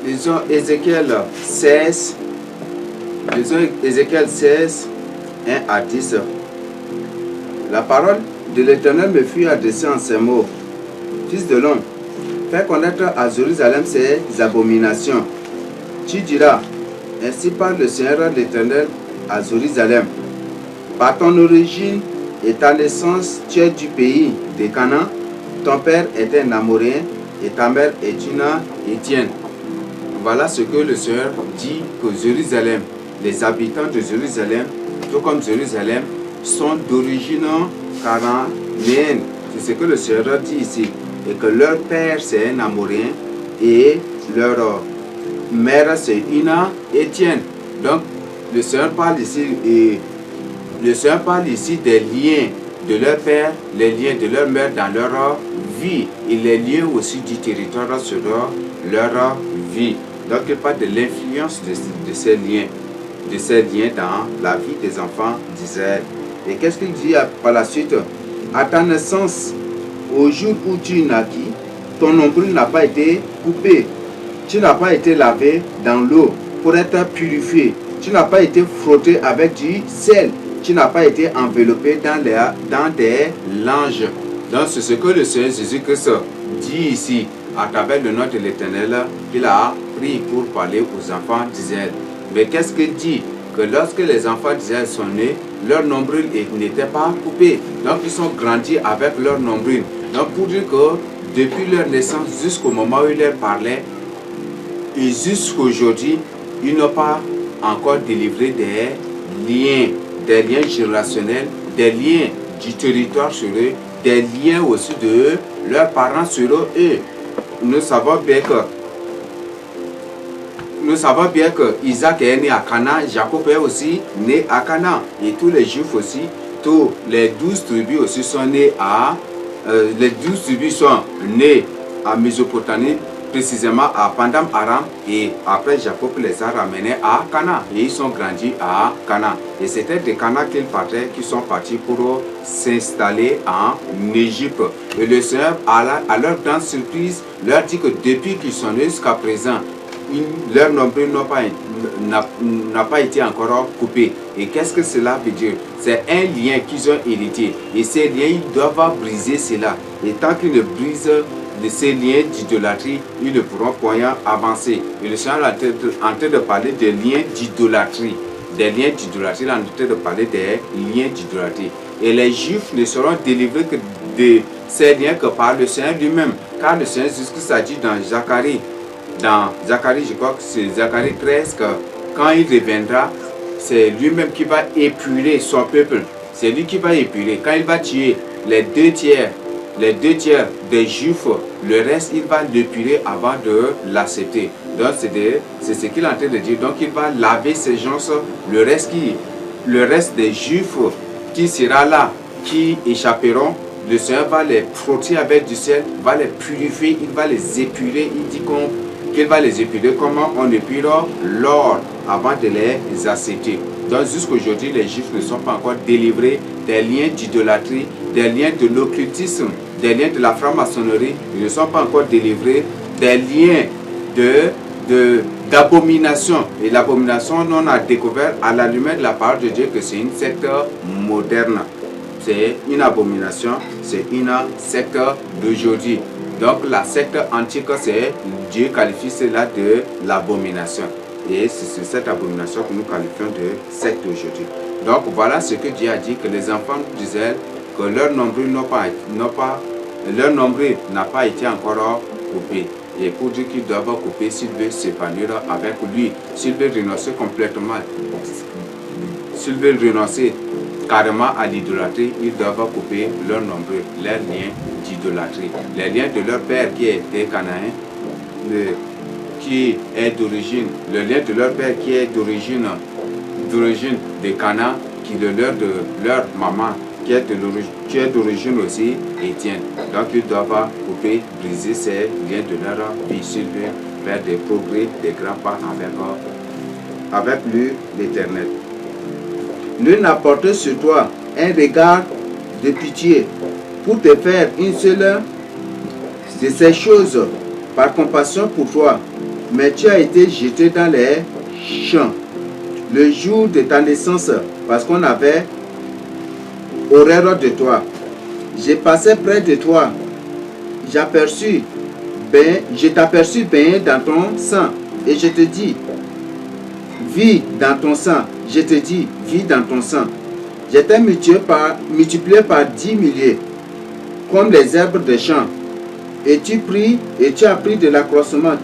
Lisons Ézéchiel 16, 1 à 10. La parole de l'Éternel me fut adressée en ces mots. Fils de l'homme, fais connaître à Jérusalem ses abominations. Tu diras, ainsi parle le Seigneur l'Éternel à Jérusalem. Par ton origine et ta naissance, tu es du pays de Canaan. Ton père était un Amoréen et ta mère est une Héthienne. Voilà ce que le Seigneur dit que Jérusalem, les habitants de Jérusalem, tout comme Jérusalem, sont d'origine cananéenne. C'est ce que le Seigneur dit ici. Et que leur père c'est un Amoréen et leur mère c'est une Héthienne. Donc le Seigneur parle ici et le Seigneur parle ici des liens de leur père, les liens de leur mère dans leur vie et les liens aussi du territoire sur leur vie. Donc il parle de l'influence de ces liens dans la vie des enfants d'Israël. Et qu'est-ce qu'il dit par la suite? À ta naissance, au jour où tu naquis, ton nombril n'a pas été coupé. Tu n'as pas été lavé dans l'eau pour être purifié. Tu n'as pas été frotté avec du sel. Tu n'as pas été enveloppé dans des langes. Donc c'est ce que le Seigneur Jésus-Christ dit ici à travers le nom de l'Éternel qu'il a pris pour parler aux enfants d'Israël. Mais qu'est-ce qu'il dit? Que lorsque les enfants d'Israël sont nés, leur nombril n'était pas coupé. Donc ils sont grandis avec leur nombril. Donc pour dire que depuis leur naissance jusqu'au moment où il leur parlait et jusqu'aujourd'hui, ils n'ont pas encore délivré des liens générationnels, des liens du territoire sur eux, des liens aussi de leurs parents sur eux. Nous savons bien que Isaac est né à Canaan, Jacob est aussi né à Canaan. Et tous les Juifs aussi, tous les 12 tribus aussi sont nés les 12 tribus sont nés à Mésopotamie, précisément à Pandam Aram, et après Jacob les a ramenés à Canaan et ils sont grandis à Canaan. Et c'était de Canaan qu'ils sont partis pour s'installer en Égypte. Et le Seigneur, à leur grande surprise, leur dit que depuis qu'ils sont nés jusqu'à présent, leur nombril n'a pas été encore coupé. Et qu'est-ce que cela veut dire? C'est un lien qu'ils ont hérité. Et ces liens, ils doivent briser cela. Et tant qu'ils ne brisent de ces liens d'idolâtrie, ils ne pourront point avancer. Et le Seigneur est en train de parler des liens d'idolâtrie. Des liens d'idolâtrie, il est en train de parler des liens d'idolâtrie. Et les Juifs ne seront délivrés que de ces liens que par le Seigneur lui-même. Car le Seigneur Jésus-Christ a dit dans Zacharie, je crois que c'est Zacharie 13, que quand il reviendra, c'est lui-même qui va épurer son peuple. C'est lui qui va épurer. Quand il va tuer les deux tiers des Juifs, le reste, il va l'épurer avant de l'accepter. Donc, c'est ce qu'il est en train de dire. Donc, il va laver ces gens, le reste des Juifs qui sera là, qui échapperont. Le Seigneur va les frotter avec du sel, va les purifier, il va les épurer. Il dit qu'il va les épurer comment on épure l'or avant de les accepter. Donc jusqu'aujourd'hui, les Juifs ne sont pas encore délivrés des liens d'idolâtrie, des liens de l'occultisme, des liens de la franc-maçonnerie. Ils ne sont pas encore délivrés des liens d'abomination. Et l'abomination, on a découvert à la lumière de la parole de Dieu que c'est une secte moderne. C'est une abomination, c'est une secte d'aujourd'hui. Donc la secte antique, c'est Dieu qualifie cela de l'abomination. Et c'est cette abomination que nous qualifions de secte aujourd'hui. Donc voilà ce que Dieu a dit, que les enfants d'Israël, que leur nombril n'a pas été encore coupé. Et pour dire qu'ils doivent couper s'ils veulent s'épanouir avec lui, s'ils veulent renoncer complètement, s'ils veulent renoncer carrément à l'idolâtrie, ils doivent couper leur nombril, leurs liens d'idolâtrie. Les liens de leur père qui était cananéen, qui est d'origine, le lien de leur père qui est d'origine de Canaan, qui est le leur de leur maman, qui est d'origine aussi Héthienne. Donc ils doivent couper, briser ces liens de leur vie s'ils veulent faire des progrès, des grands pas avec lui, l'Éternel. Nul n'a porté sur toi un regard de pitié pour te faire une seule de ces choses par compassion pour toi. mais tu as été jeté dans les champs le jour de ta naissance, parce qu'on avait horreur de toi. J'ai passé près de toi, je t'aperçus baigné dans ton sang, et je te dis, vis dans ton sang. Je te dis, vis dans ton sang. J'étais multiplié par 10 milliers, comme les herbes des champs. Et tu as pris de l'accroissement.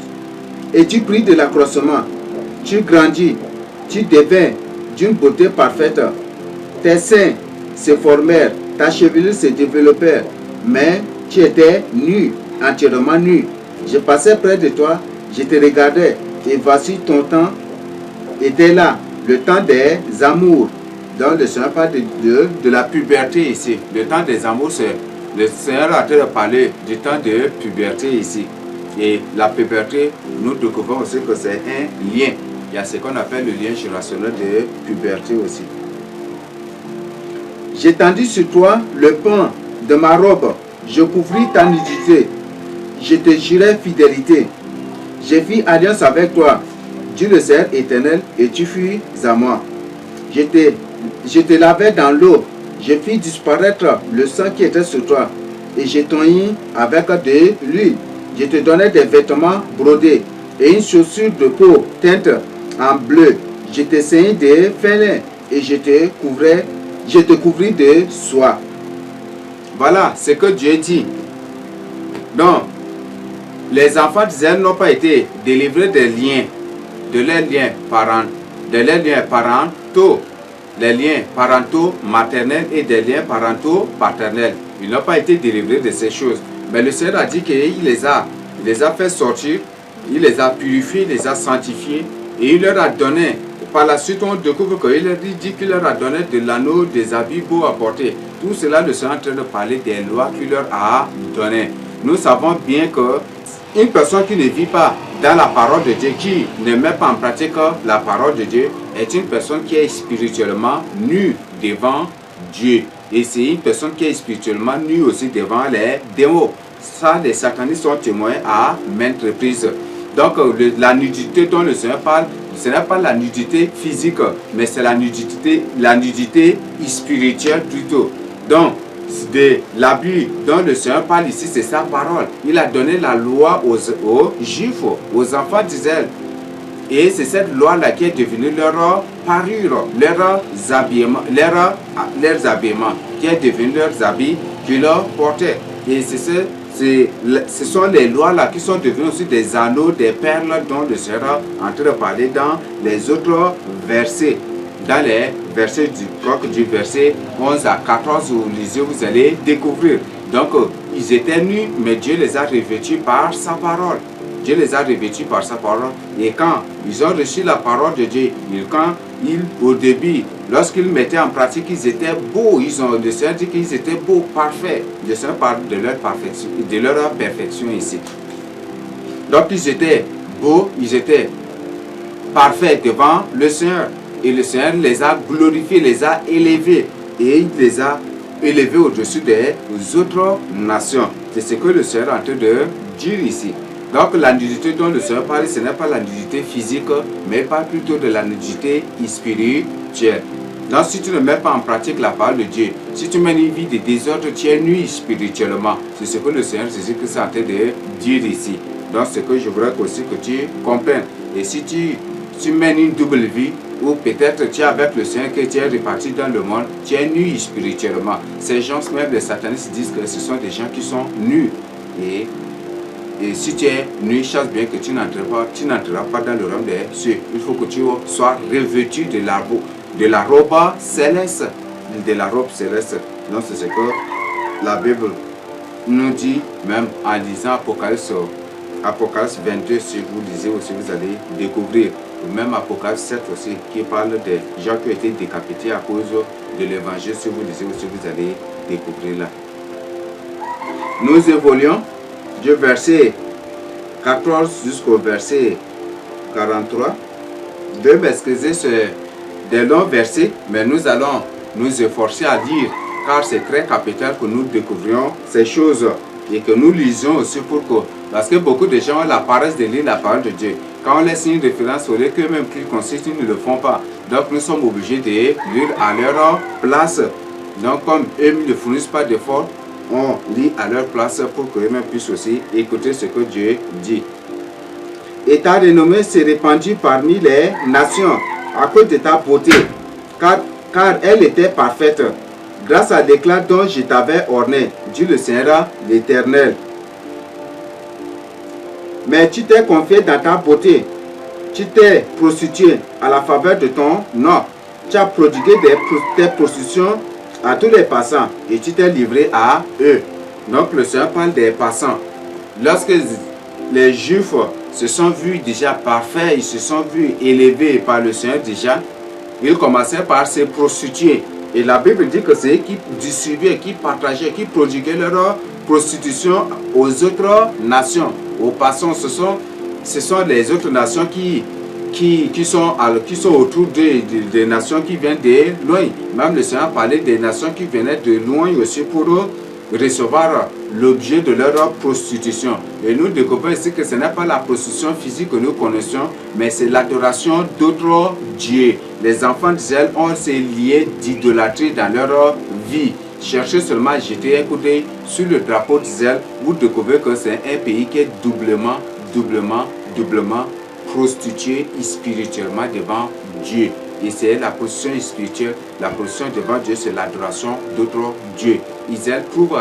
Et tu pris de l'accroissement. Tu grandis, tu devins d'une beauté parfaite. Tes seins se formèrent, ta chevelure se développait, mais tu étais nu, entièrement nu. Je passais près de toi, je te regardais, et voici ton temps était là, le temps des amours. Donc le Seigneur parle de la puberté ici. Le temps des amours, c'est le Seigneur a en train de parler du temps de puberté ici. Et la puberté, nous découvrons aussi que c'est un lien. Il y a ce qu'on appelle le lien générationnel de puberté aussi. J'étendis sur toi le pan de ma robe, je couvris ta nudité, je te jurai fidélité. Je fis alliance avec toi, Dieu le Seigneur éternel, et tu fus à moi. Je te lavais dans l'eau, je fis disparaître le sang qui était sur toi, et je t'oignis avec de l'huile. Je te donnais des vêtements brodés, et une chaussure de peau teinte en bleu. Je te ceignis de fin lin, et je te couvris de soie. Voilà ce que Dieu dit. Donc, les enfants d'Israël n'ont pas été délivrés des liens, de leurs liens parentaux, les liens parentaux maternels et des liens parentaux paternels. Ils n'ont pas été délivrés de ces choses. Mais le Seigneur a dit qu'il les a fait sortir, il les a purifiés, il les a sanctifiés et il leur a donné. Par la suite, on découvre qu'il dit qu'il leur a donné de l'anneau, des habits beaux à porter. Tout cela, le Seigneur est en train de parler des lois qu'il leur a données. Nous savons bien que une personne qui ne vit pas dans la parole de Dieu, qui ne met pas en pratique la parole de Dieu, est une personne qui est spirituellement nue devant Dieu. Et c'est une personne qui est spirituellement nue aussi devant les démons. Ça, les satanistes sont témoins à maintes reprises. Donc, la nudité dont le Seigneur parle, ce n'est pas la nudité physique, mais c'est la nudité spirituelle plutôt. Donc, de l'habit dont le Seigneur parle ici, c'est sa parole. Il a donné la loi aux Juifs, aux enfants d'Israël. Et c'est cette loi-là qui est devenue leur parure, leurs habillements, qui est devenu leurs habits qu'ils leur portaient. Et ce sont les lois-là qui sont devenues aussi des anneaux, des perles dont le Seigneur est en train de parler dans les autres versets. Dans les versets du verset 11 à 14, vous lisez, vous allez découvrir. Donc, ils étaient nus, mais Dieu les a revêtus par sa parole. Dieu les a revêtus par sa parole. Et quand ils ont reçu la parole de Dieu, au début, lorsqu'ils mettaient en pratique, ils étaient beaux. Le Seigneur dit qu'ils étaient beaux, parfaits. Le Seigneur parle de leur perfection ici. Donc, ils étaient beaux, ils étaient parfaits devant le Seigneur. Et le Seigneur les a glorifiés, les a élevés. Et il les a élevés au-dessus des autres nations. C'est ce que le Seigneur est en train de dire ici. Donc la nudité dont le Seigneur parle, ce n'est pas la nudité physique, mais pas plutôt de la nudité spirituelle. Donc si tu ne mets pas en pratique la parole de Dieu, si tu mènes une vie de désordre, tu es nu spirituellement. C'est ce que le Seigneur Jésus-Christ est en train de dire ici. Donc c'est que je voudrais aussi que tu comprennes. Et si tu mènes une double vie, ou peut-être tu es avec le Seigneur, que tu es reparti dans le monde, tu es nu spirituellement. Ces gens, même les satanistes, disent que ce sont des gens qui sont nus. Et si tu es nu, chasse bien que tu n'entreras pas dans le royaume des cieux. Il faut que tu sois revêtu de la robe céleste. De la robe céleste. Donc c'est ce que la Bible nous dit, même en lisant Apocalypse 22, si vous lisez aussi, vous allez découvrir. Même Apocalypse 7 aussi, qui parle des gens qui ont été décapités à cause de l'évangile. Si vous lisez aussi, vous allez découvrir là. Nous évoluons du verset 14 jusqu'au verset 43. De m'excuser, c'est des longs versets, mais nous allons nous efforcer à lire, car c'est très capital que nous découvrions ces choses et que nous lisions aussi parce que beaucoup de gens ont la paresse de lire la parole de Dieu. Quand on laisse une référence au lieu qu'eux-mêmes qu'ils consultent, ils ne le font pas. Donc nous sommes obligés de lire à leur place. Donc comme eux ne fournissent pas d'efforts, on lit à leur place pour qu'eux-mêmes puissent aussi écouter ce que Dieu dit. Et ta renommée s'est répandue parmi les nations à cause de ta beauté, car elle était parfaite, grâce à l'éclat dont je t'avais orné, dit le Seigneur l'Éternel. Mais tu t'es confié dans ta beauté, tu t'es prostitué à la faveur de ton nom, tu as prodigué tes prostitutions à tous les passants et tu t'es livré à eux. Donc le Seigneur parle des passants. Lorsque les Juifs se sont vus déjà parfaits, ils se sont vus élevés par le Seigneur déjà, ils commençaient par se prostituer. Et la Bible dit que c'est eux qui distribuaient, qui partageaient, qui prodiguaient leur prostitution aux autres nations. Aux passants, ce sont les autres nations qui sont autour des nations qui viennent de loin. Même le Seigneur parlait des nations qui venaient de loin aussi pour recevoir l'objet de leur prostitution. Et nous découvrons ici que ce n'est pas la prostitution physique que nous connaissons, mais c'est l'adoration d'autres dieux. Les enfants d'Israël ont ces liens d'idolâtrie dans leur vie. Cherchez seulement à jeter un coup d'œil sur le drapeau d'Israël, vous découvrez que c'est un pays qui est doublement prostitué spirituellement devant Dieu. Et c'est la position spirituelle, la position devant Dieu, c'est l'adoration d'autres dieux. Israël prouve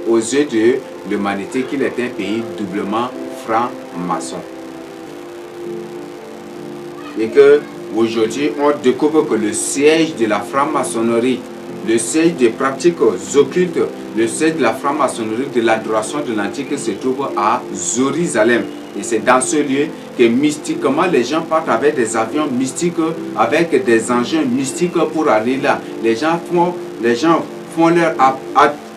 aux yeux de l'humanité qu'il est un pays doublement franc-maçon. Et que aujourd'hui, on découvre que le siège de la franc-maçonnerie, le siège des pratiques occultes, le siège de la franc-maçonnerie, de l'adoration de l'Antique se trouve à Jérusalem. Et c'est dans ce lieu que mystiquement les gens partent avec des avions mystiques, avec des engins mystiques pour aller là. Les gens font leur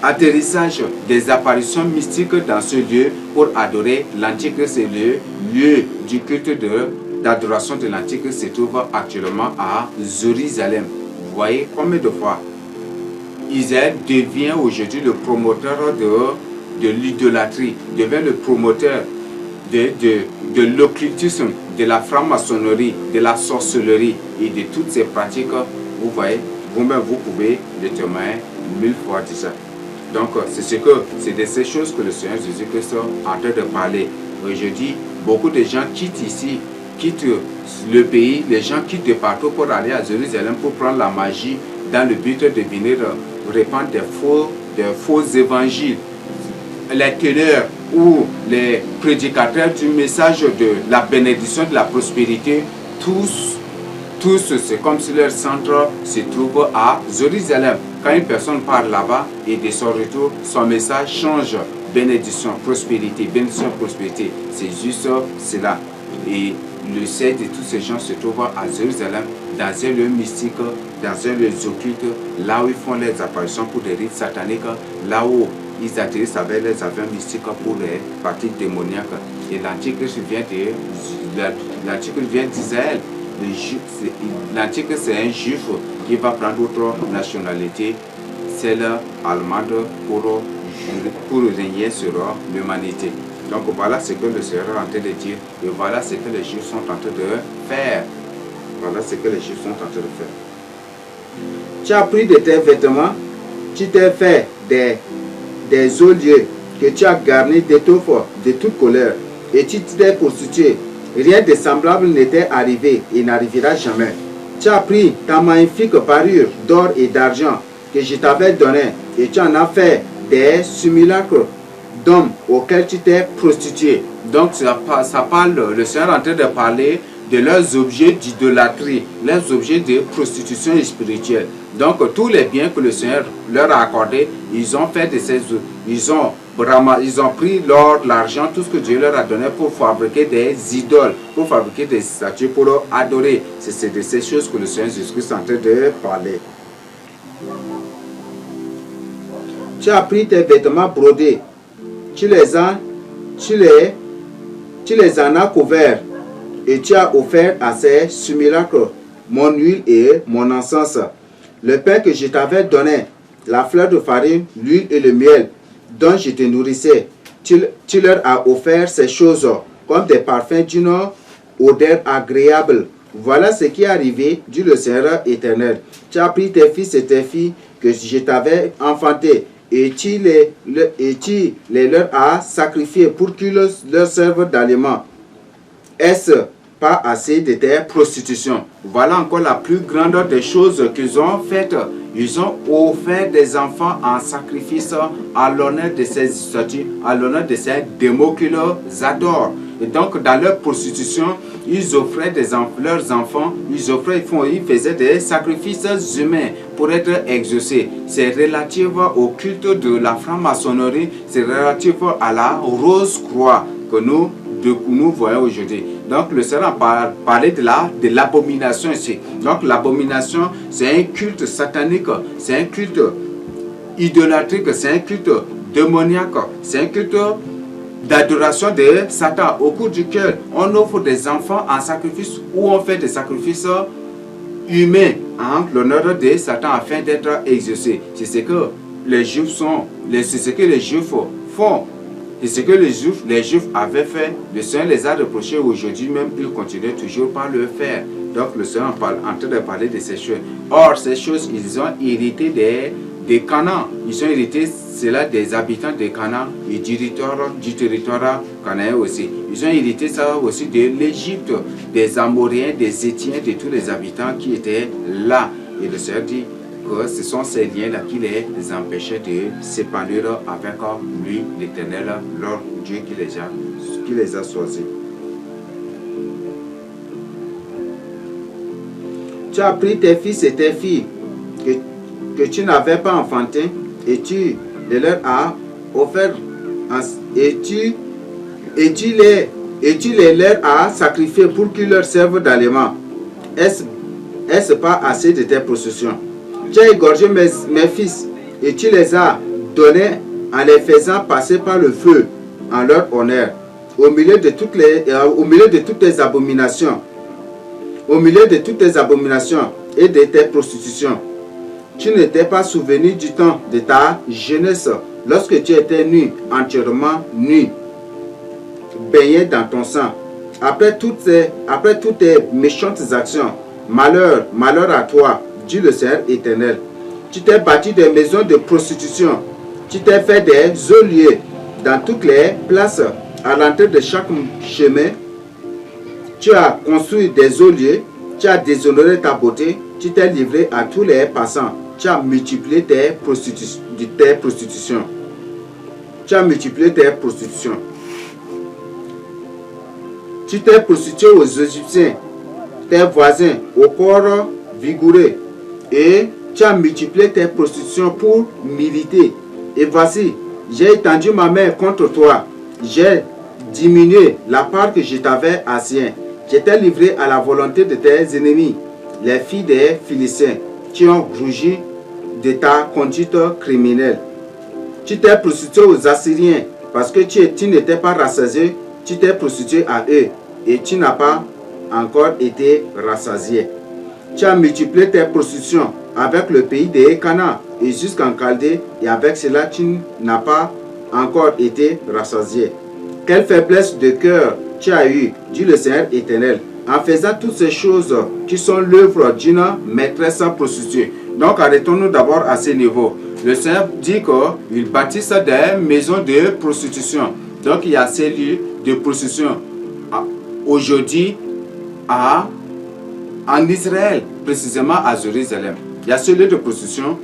atterrissage, des apparitions mystiques dans ce lieu pour adorer l'Antique. C'est le lieu du culte d'adoration de l'Antique se trouve actuellement à Jérusalem. Vous voyez combien de fois Israël devient aujourd'hui le promoteur de l'idolâtrie, devient le promoteur de l'occultisme, de la franc-maçonnerie, de la sorcellerie et de toutes ces pratiques. Vous voyez, vous-même vous pouvez le témoigner 1000 fois déjà. Donc c'est de ces choses que le Seigneur Jésus-Christ est en train de parler. Aujourd'hui, beaucoup de gens quittent ici, quittent le pays, les gens quittent de partout pour aller à Jérusalem pour prendre la magie dans le but de venir répandre des faux évangiles. Les teneurs ou les prédicateurs du message de la bénédiction, de la prospérité, tous, c'est comme si leur centre se trouve à Jérusalem. Quand une personne part là-bas et de son retour, son message change. Bénédiction, prospérité, c'est juste cela. Et le siège de tous ces gens se trouve à Jérusalem, dans un lieu mystique, dans un lieu occulte, là où ils font les apparitions pour des rites sataniques, là où ils atterrissent avec les avions mystiques pour les parties démoniaques. Et l'Antichrist vient d'Israël. L'Antichrist, c'est un juif qui va prendre autre nationalité, celle allemande, pour régner sur l'humanité. Donc voilà ce que le Seigneur est en train de dire et voilà ce que les Juifs sont en train de faire. Voilà ce que les Juifs sont en train de faire. Tu as pris de tes vêtements, tu t'es fait des olieux que tu as garnis d'étoffe de toute colère et tu t'es prostitué. Rien de semblable n'était arrivé et n'arrivera jamais. Tu as pris ta magnifique parure d'or et d'argent que je t'avais donnée et tu en as fait des simulacres d'hommes auxquels tu t'es prostitué. Donc ça parle, le Seigneur est en train de parler de leurs objets d'idolâtrie, leurs objets de prostitution spirituelle. Donc tous les biens que le Seigneur leur a accordés, ils ont fait de ces, ils ont pris l'or, l'argent, tout ce que Dieu leur a donné pour fabriquer des idoles, pour fabriquer des statues, pour adorer. C'est de ces choses que le Seigneur Jésus-Christ est en train de parler. Tu as pris tes vêtements brodés, tu les en as couverts et tu as offert à ces simulacres mon huile et mon encens. Le pain que je t'avais donné, la fleur de farine, l'huile et le miel dont je te nourrissais, tu leur as offert ces choses comme des parfums d'une odeur agréable. Voilà ce qui est arrivé, dit le Seigneur éternel. Tu as pris tes fils et tes filles que je t'avais enfantés, et tu les leur as sacrifiés pour qu'ils leur servent d'aliment. Est-ce pas assez de tes prostitutions? Voilà encore la plus grande des choses qu'ils ont faites. Ils ont offert des enfants en sacrifice à l'honneur de ces statues, à l'honneur de ces démons qui les adorent. Et donc, dans leur prostitution, ils offraient leurs enfants, ils faisaient des sacrifices humains pour être exaucés. C'est relatif au culte de la franc-maçonnerie, c'est relatif à la rose croix que nous voyons aujourd'hui. Donc, le Seigneur a parlé de l'abomination ici. Donc, l'abomination, c'est un culte satanique, c'est un culte idolâtrique, c'est un culte démoniaque, c'est un culte d'adoration de Satan, au cours duquel on offre des enfants en sacrifice ou on fait des sacrifices humains en l'honneur de Satan afin d'être exaucés. C'est ce que les Juifs font. Et ce que les Juifs avaient fait, le Seigneur les a reprochés. Aujourd'hui même, ils continuent toujours par le faire. Donc le Seigneur est en train de parler de ces choses. Or, ces choses, ils ont hérité des Canaan. Ils ont hérité cela des habitants de Canaan et du territoire cananéen aussi. Ils ont hérité ça aussi de l'Égypte, des Amoréens, des Étiens, de tous les habitants qui étaient là. Et le Seigneur dit que ce sont ces liens-là qui les empêchaient de s'épanouir avec lui, l'Éternel, leur Dieu qui les a choisis. Tu as pris tes fils et tes filles que tu n'avais pas enfantés et tu les leur as offert et tu les leur as sacrifiés pour qu'ils leur servent d'aliment. Est-ce pas assez de tes possessions? Tu as égorgé mes fils et tu les as donnés en les faisant passer par le feu en leur honneur, au milieu de toutes tes abominations, et de tes prostitutions. Tu ne t'es pas souvenu du temps de ta jeunesse, lorsque tu étais nu, entièrement nu, baigné dans ton sang. Après toutes tes méchantes actions, malheur à toi, dit le Seigneur éternel. Tu t'es bâti des maisons de prostitution, tu t'es fait des geôliers dans toutes les places, à l'entrée de chaque chemin. Tu as construit des geôliers, tu as déshonoré ta beauté, tu t'es livré à tous les passants. Tu as multiplié tes prostitutions. Tu as multiplié tes prostitutions. Tu t'es prostitué aux Égyptiens, tes voisins, au corps vigoureux. Et tu as multiplié tes prostitutions pour militer. Et voici, j'ai étendu ma main contre toi. J'ai diminué la part que je t'avais assignée. Je t'ai livré à la volonté de tes ennemis, les filles des Philistins, qui ont rougi de ta conduite criminelle. Tu t'es prostitué aux Assyriens parce que tu n'étais pas rassasié, tu t'es prostitué à eux et tu n'as pas encore été rassasié. Tu as multiplié tes prostitutions avec le pays de Canaan et jusqu'en Chaldée, et avec cela tu n'as pas encore été rassasié. Quelle faiblesse de cœur tu as eu, dit le Seigneur éternel, en faisant toutes ces choses qui sont l'œuvre d'une maîtresse prostituée. Donc arrêtons-nous d'abord à ce niveau. Le Seigneur dit qu'il bâtisse des maisons de prostitution. Donc il y a ces lieux de prostitution aujourd'hui en Israël, précisément à Jérusalem. Il y a ce lieu de prostitution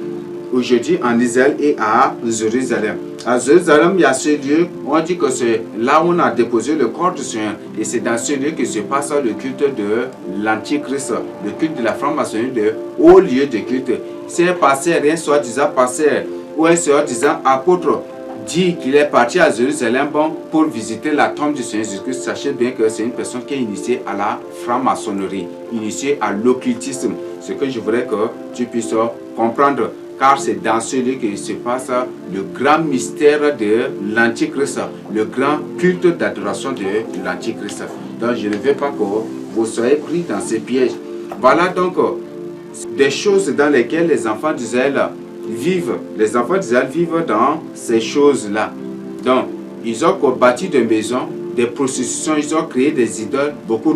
aujourd'hui en Israël et à Jérusalem. À Jérusalem, il y a ce lieu, on dit que c'est là où on a déposé le corps du Seigneur. Et c'est dans ce lieu que se passe le culte de l'Antichrist, le culte de la franc-maçonnerie, le haut lieu de culte. C'est un pasteur, un soi-disant pasteur ou un soi-disant apôtre dit qu'il est parti à Jérusalem pour visiter la tombe du Seigneur Jésus-Christ. Sachez bien que c'est une personne qui est initiée à la franc-maçonnerie, initiée à l'occultisme. Ce que je voudrais que tu puisses comprendre. Car c'est dans ce lieu que se passe le grand mystère de l'Antichrist, le grand culte d'adoration de l'Antichrist. Donc je ne veux pas que vous soyez pris dans ces pièges. Voilà donc des choses dans lesquelles les enfants d'Israël vivent. Les enfants d'Israël vivent dans ces choses-là. Donc ils ont bâti des maisons des prostitutions, ils ont créé des idoles, beaucoup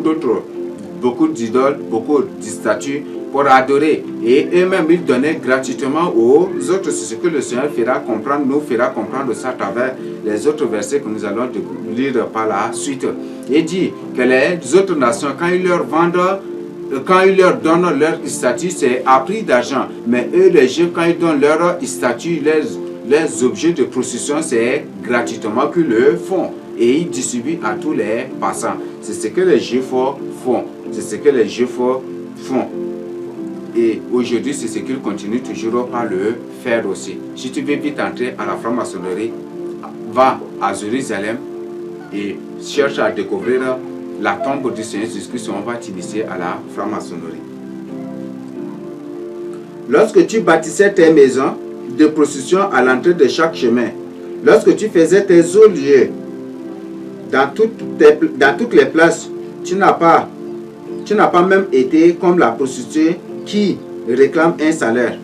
d'idoles, beaucoup de statues pour adorer. Et eux-mêmes, ils donnaient gratuitement aux autres. C'est ce que le Seigneur nous fera comprendre ça à travers les autres versets que nous allons lire par la suite. Il dit que les autres nations, quand ils leur vendent, quand ils leur donnent leur statut, c'est à prix d'argent. Mais eux, les Juifs, quand ils donnent leur statut, les objets de prostitution, c'est gratuitement qu'ils le font. Et ils distribuent à tous les passants. C'est ce que les Juifs font. C'est ce que les Juifs font. Et aujourd'hui, c'est ce qu'ils continuent toujours par le faire aussi. Si tu veux vite entrer à la franc-maçonnerie, va à Jérusalem et cherche à découvrir la tombe du Seigneur Jésus-Christ. On va t'initier à la franc-maçonnerie. Lorsque tu bâtissais tes maisons de prostitution à l'entrée de chaque chemin, lorsque tu faisais tes hauts lieux dans toutes les places, tu n'as pas même été comme la prostituée qui réclame un salaire.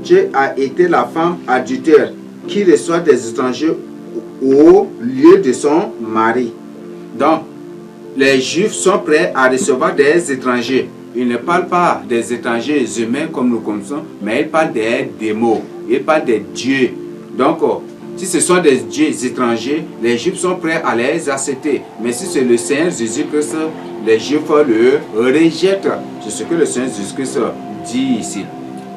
Tu as été la femme adultère qui reçoit des étrangers au lieu de son mari. Donc, les Juifs sont prêts à recevoir des étrangers. Ils ne parlent pas des étrangers humains comme nous connaissons, mais ils parlent des démons. Ils parlent des dieux. Donc, si ce sont des dieux étrangers, les Juifs sont prêts à les accepter. Mais si c'est le Seigneur Jésus-Christ, les Juifs le rejettent. C'est ce que le Seigneur Jésus-Christ dit ici.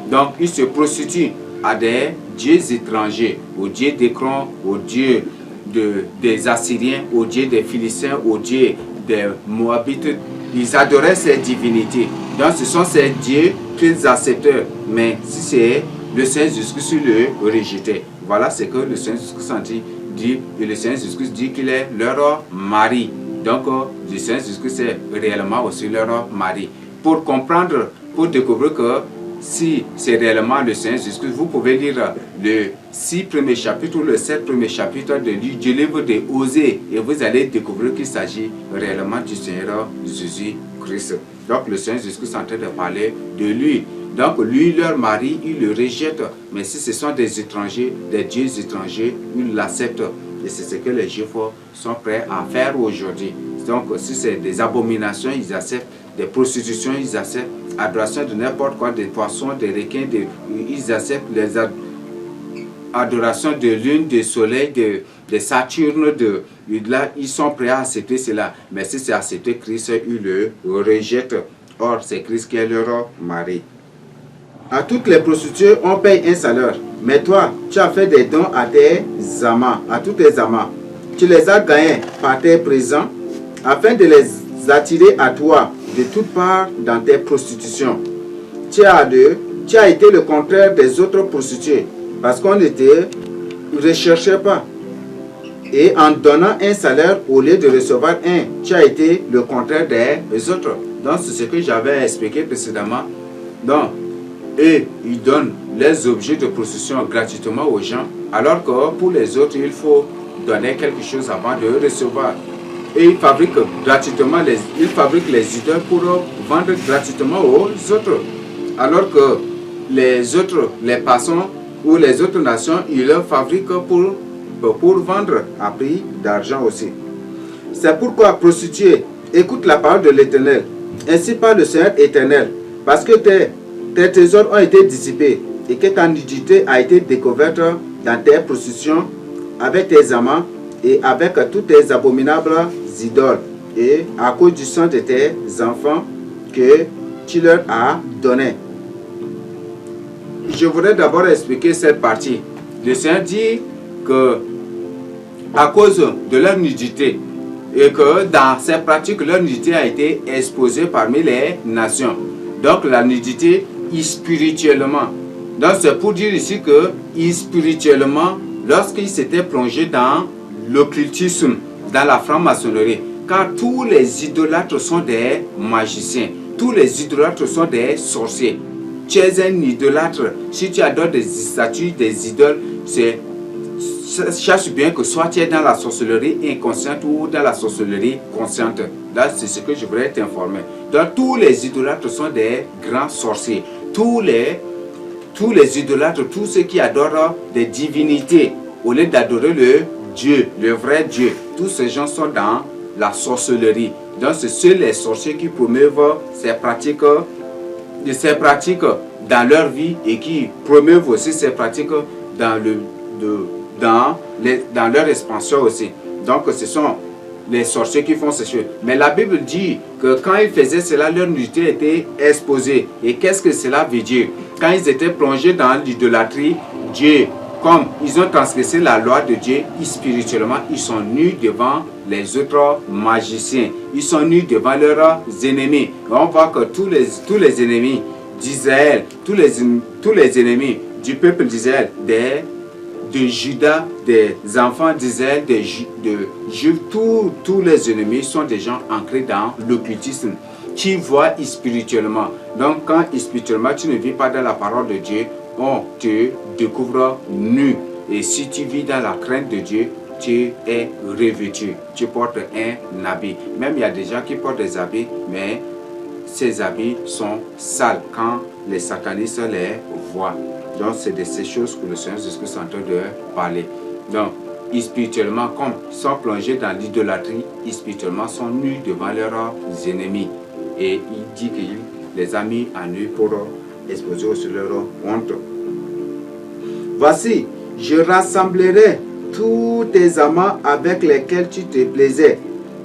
Donc, ils se prostituent à des dieux étrangers, aux dieux d'Écron, aux dieux des Assyriens, aux dieux des Philistins, aux dieux des Moabites. Ils adoraient ces divinités. Donc, ce sont ces dieux qu'ils acceptaient. Mais si c'est le Seigneur Jésus-Christ le rejetait. Voilà ce que le Seigneur Jésus-Christ dit. Et le Seigneur Jésus-Christ dit qu'il est leur mari. Donc, le Seigneur Jésus-Christ est réellement aussi leur mari. Pour comprendre, pour découvrir que si c'est réellement le Seigneur Jésus-Christ, vous pouvez lire le 6 premiers chapitres ou le 7 premiers chapitres du livre de Osée et vous allez découvrir qu'il s'agit réellement du Seigneur Jésus-Christ. Donc, le Seigneur Jésus-Christ est en train de parler de lui. Donc, lui, leur mari, il le rejette. Mais si ce sont des étrangers, des dieux étrangers, ils l'acceptent. Et c'est ce que les Juifs sont prêts à faire aujourd'hui. Donc, si c'est des abominations, ils acceptent. Des prostitutions, ils acceptent. Adoration de n'importe quoi, des poissons, des requins, ils acceptent les adorations de lune, de soleil, de Saturne. Là, ils sont prêts à accepter cela. Mais si c'est accepter Christ, ils le rejettent. Or, c'est Christ qui est leur mari. À toutes les prostituées, on paye un salaire. Mais toi, tu as fait des dons à tes amants, à tous tes amants. Tu les as gagnés par tes présents, afin de les attirer à toi de toutes parts dans tes prostitutions. Tu as été le contraire des autres prostituées, parce qu'on ne te recherchait pas. Et en donnant un salaire au lieu de recevoir un, tu as été le contraire des autres. Donc, c'est ce que j'avais expliqué précédemment. Donc, et ils donnent les objets de prostitution gratuitement aux gens, alors que pour les autres, il faut donner quelque chose avant de recevoir. Et ils fabriquent gratuitement les idoles pour vendre gratuitement aux autres. Alors que les autres, les passants ou les autres nations, ils le fabriquent pour vendre à prix d'argent aussi. C'est pourquoi, prostituée, écoute la parole de l'Éternel. Ainsi parle le Seigneur éternel, parce que tes trésors ont été dissipés et que ta nudité a été découverte dans tes prostitutions avec tes amants et avec toutes tes abominables idoles et à cause du sang de tes enfants que tu leur as donné. Je voudrais d'abord expliquer cette partie. Le Seigneur dit que à cause de leur nudité et que dans ces pratiques, leur nudité a été exposée parmi les nations. Donc la nudité spirituellement. Donc c'est pour dire ici que spirituellement, lorsqu'ils s'étaient plongés dans l'occultisme, dans la franc-maçonnerie, car tous les idolâtres sont des magiciens, tous les idolâtres sont des sorciers. Tu es un idolâtre. Si tu adores des statues, des idoles, cherche bien que soit tu es dans la sorcellerie inconsciente ou dans la sorcellerie consciente. Là, c'est ce que je voudrais t'informer. Donc, tous les idolâtres sont des grands sorciers. Tous les idolâtres, tous ceux qui adorent des divinités, au lieu d'adorer le Dieu, le vrai Dieu. Tous ces gens sont dans la sorcellerie. Donc, c'est seuls les sorciers qui promeuvent ces pratiques dans leur vie et qui promeuvent aussi ces pratiques dans leur expansion aussi. Donc, ce sont les sorciers qui font ces choses. Mais la Bible dit que quand ils faisaient cela, leur nudité était exposée. Et qu'est-ce que cela veut dire? Quand ils étaient plongés dans l'idolâtrie, Dieu, comme ils ont transgressé la loi de Dieu, spirituellement, ils sont nus devant les autres magiciens. Ils sont nus devant leurs ennemis. Et on voit que tous les ennemis d'Israël, tous les ennemis du peuple d'Israël, de Juda, des enfants d'Israël, de Juifs, tous les ennemis sont des gens ancrés dans l'occultisme, qui voient spirituellement. Donc quand spirituellement tu ne vis pas dans la parole de Dieu, on te découvre nu. Et si tu vis dans la crainte de Dieu, tu es revêtu, tu portes un habit. Même il y a des gens qui portent des habits, mais ces habits sont sales quand les satanistes les voient. Donc c'est de ces choses que le Seigneur Jésus-Christ est en train de parler. Donc spirituellement, comme ils sont plongés dans l'idolâtrie, spirituellement sont nus devant leurs ennemis. Et il dit qu'il les a mis à nu pour exposer sur leur honte. Voici, je rassemblerai tous tes amants avec lesquels tu te plaisais,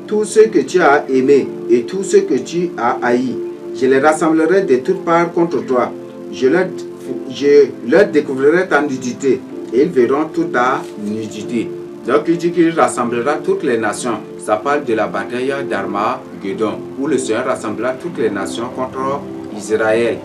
tous ceux que tu as aimés et tous ceux que tu as haïs. Je les rassemblerai de toutes parts contre toi. Je leur découvrirai ta nudité et ils verront toute ta nudité. Donc il dit qu'il rassemblera toutes les nations. Ça parle de la bataille d'Armageddon, où le Seigneur rassemblera toutes les nations contre Israël,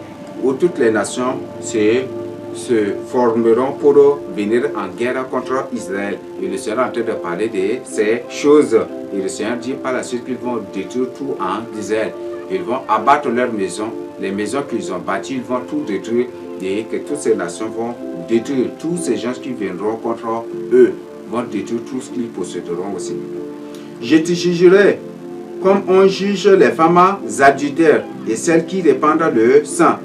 où toutes les nations se formeront pour venir en guerre contre Israël. Et le Seigneur est en train de parler de ces choses. Et le Seigneur dit par la suite qu'ils vont détruire tout en Israël. Ils vont abattre leurs maisons, les maisons qu'ils ont bâties, ils vont tout détruire. Et que toutes ces nations vont détruire tous ces gens qui viendront contre eux, vont détruire tout ce qu'ils posséderont aussi. Je te jugerai comme on juge les femmes adultères et celles qui répandent le sang.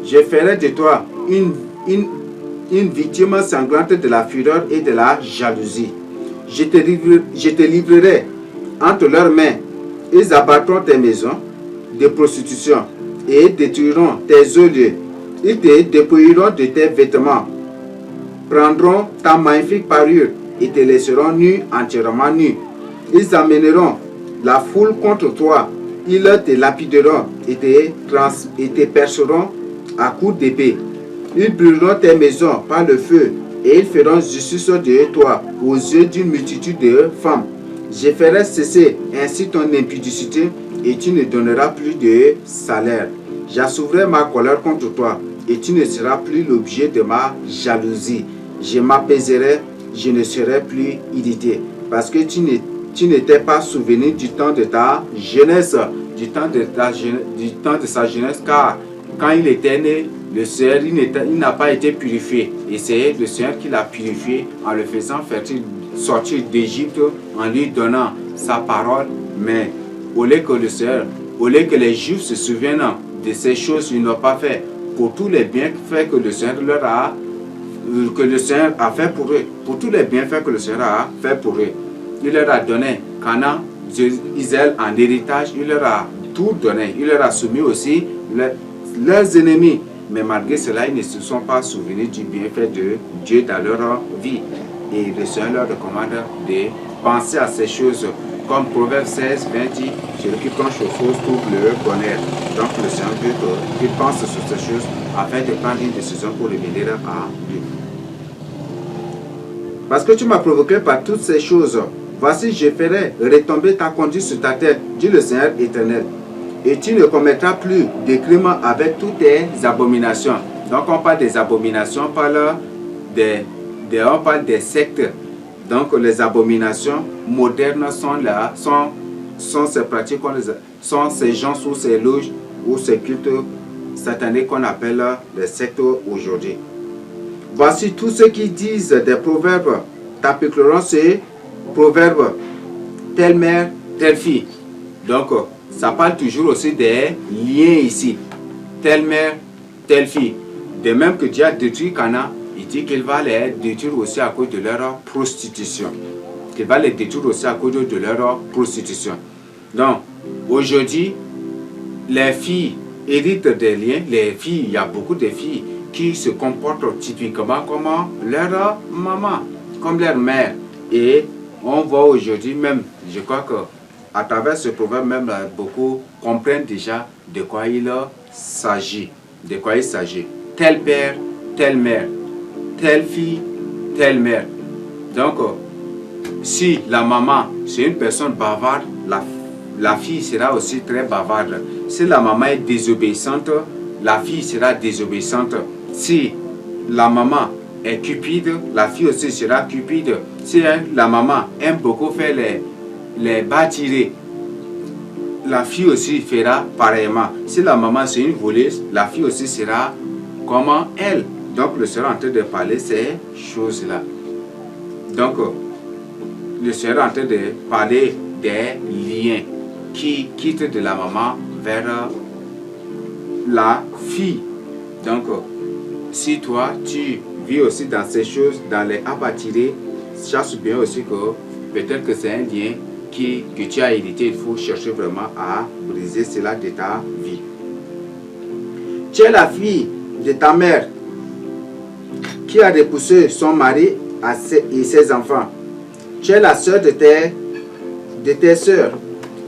Je ferai de toi une victime sanglante de la fureur et de la jalousie. Je te livrerai entre leurs mains. Ils abattront tes maisons de prostitution et détruiront tes olieux. Ils te dépouilleront de tes vêtements, prendront ta magnifique parure et te laisseront nu, entièrement nu. Ils amèneront la foule contre toi. Ils te lapideront et te perceront à coups d'épée. Ils brûleront tes maisons par le feu et ils feront justice de toi aux yeux d'une multitude de femmes. Je ferai cesser ainsi ton impudicité et tu ne donneras plus de salaire. J'assouvrai ma colère contre toi et tu ne seras plus l'objet de ma jalousie. Je m'apaiserai, je ne serai plus irrité. Parce que tu n'étais pas souvenu du temps de ta jeunesse, du temps de sa jeunesse, car quand il était né, le Seigneur, il n'a pas été purifié. Et c'est le Seigneur qui l'a purifié en le faisant sortir d'Égypte, en lui donnant sa parole. Mais au lieu que les Juifs se souviennent de ces choses, ils n'ont pas fait. Pour tous les bienfaits que le Seigneur a fait pour eux, pour tous les bienfaits que le Seigneur a fait pour eux, il leur a donné Canaan, Israël en héritage, il leur a tout donné, il leur a soumis aussi leurs ennemis. Mais malgré cela, ils ne se sont pas souvenus du bienfait de Dieu dans leur vie. Et le Seigneur leur recommande de penser à ces choses. Comme Proverbe 16, 20 dit, celui qui penche aux choses trouve le bonheur. Donc le Seigneur veut qu'il pense sur ces choses afin de prendre une décision pour revenir à lui. Parce que tu m'as provoqué par toutes ces choses, voici je ferai retomber ta conduite sur ta tête, dit le Seigneur éternel. Et tu ne commettras plus de crimes avec toutes tes abominations. Donc on parle des abominations, on parle des sectes. Donc les abominations modernes sont ces pratiques, sont ces gens sous ces loges ou ces cultes sataniques qu'on appelle les sectes aujourd'hui. Voici tous ceux qui disent des proverbes t'appliqueront ces proverbes, telle mère, telle fille. Donc ça parle toujours aussi des liens ici. Telle mère, telle fille. De même que Dieu a détruit Canaan, il dit qu'il va les détruire aussi à cause de leur prostitution. Qu'il va les détruire aussi à cause de leur prostitution. Donc, aujourd'hui, les filles héritent des liens. Les filles, il y a beaucoup de filles qui se comportent typiquement comme leur maman, comme leur mère. Et on voit aujourd'hui même, je crois que à travers ce proverbe même, beaucoup comprennent déjà de quoi il s'agit. De quoi il s'agit. Tel père, telle mère. Telle fille, telle mère. Donc, si la maman, c'est une personne bavarde, la fille sera aussi très bavarde. Si la maman est désobéissante, la fille sera désobéissante. Si la maman est cupide, la fille aussi sera cupide. Si la maman aime beaucoup faire les bas-tirés, la fille aussi fera pareillement. Si la maman c'est une voleuse, la fille aussi sera comme elle. Donc le Seigneur est en train de parler ces choses-là. Donc le Seigneur est en train de parler des liens qui quittent de la maman vers la fille. Donc si toi tu vis aussi dans ces choses, dans les abattirés, sache bien aussi que peut-être que c'est un lien que tu as hérité. Il faut chercher vraiment à briser cela de ta vie. Tu es la fille de ta mère qui a repoussé son mari et ses enfants. Tu es la sœur de tes sœurs